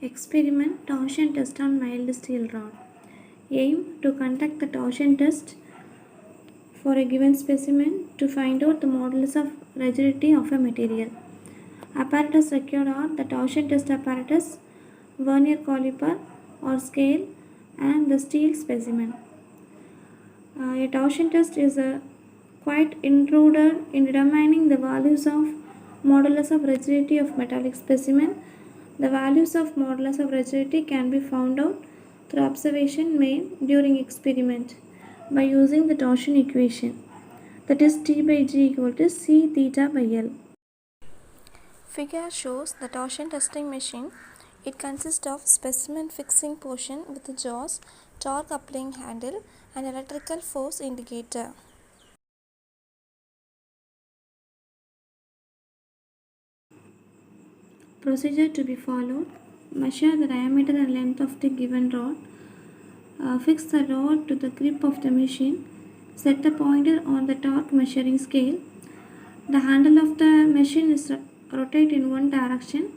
Experiment torsion test on mild steel rod. Aim to conduct the torsion test for a given specimen to find out the modulus of rigidity of a material. Apparatus required are the torsion test apparatus, vernier caliper or scale, and the steel specimen. A torsion test is quite intruder in determining the values of modulus of rigidity of metallic specimen. The values of modulus of rigidity can be found out through observation made during experiment by using the torsion equation, that is T by G equal to C theta by L. Figure shows the torsion testing machine. It consists of specimen fixing portion with the jaws, torque applying handle, and electrical force indicator. Procedure to be followed: measure the diameter and length of the given rod, fix the rod to the grip of the machine, set the pointer on the torque measuring scale. The handle of the machine is rotate in one direction,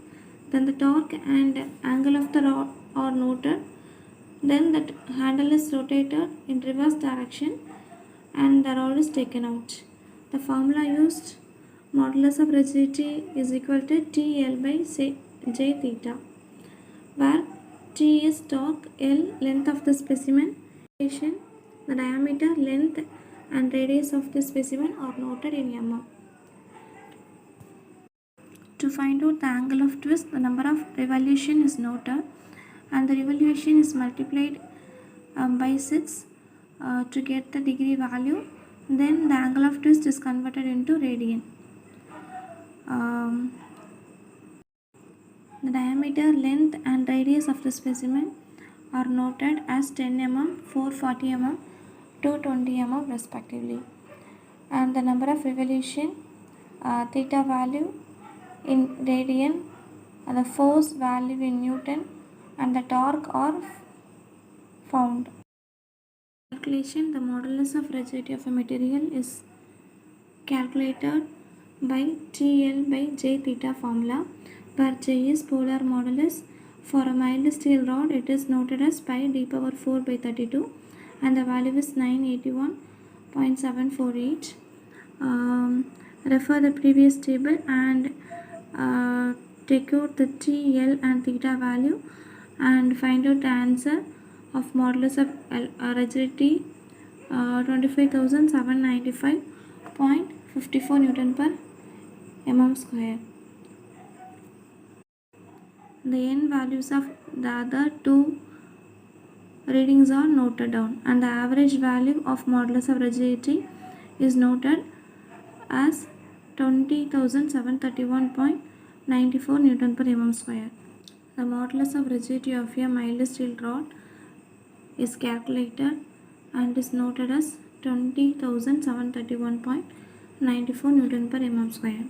then the torque and angle of the rod are noted, then the handle is rotated in reverse direction and the rod is taken out. The formula used: modulus of rigidity is equal to TL by J theta, where T is torque, L length of the specimen. The diameter, length and radius of the specimen are noted in mm. To find out the angle of twist, the number of revolution is noted and the revolution is multiplied by 6 to get the degree value. Then the angle of twist is converted into radian. The diameter, length and radius of the specimen are noted as 10 mm, 440 mm, 220 mm respectively. And the number of revolution, theta value in radian, and the force value in Newton, and the torque are found. Calculation: the modulus of rigidity of a material is calculated by TL by J theta formula, where J is polar modulus. For a mild steel rod, it is noted as pi d power 4 by 32 and the value is 981.748. Refer the previous table and take out the T, L and theta value and find out the answer of modulus of rigidity 25,795.54 Newton per mm square. The n values of the other two readings are noted down and the average value of modulus of rigidity is noted as 20,731.94 Newton per mm square. The modulus of rigidity of a mild steel rod is calculated and is noted as 20,731.94 Newton per mm square.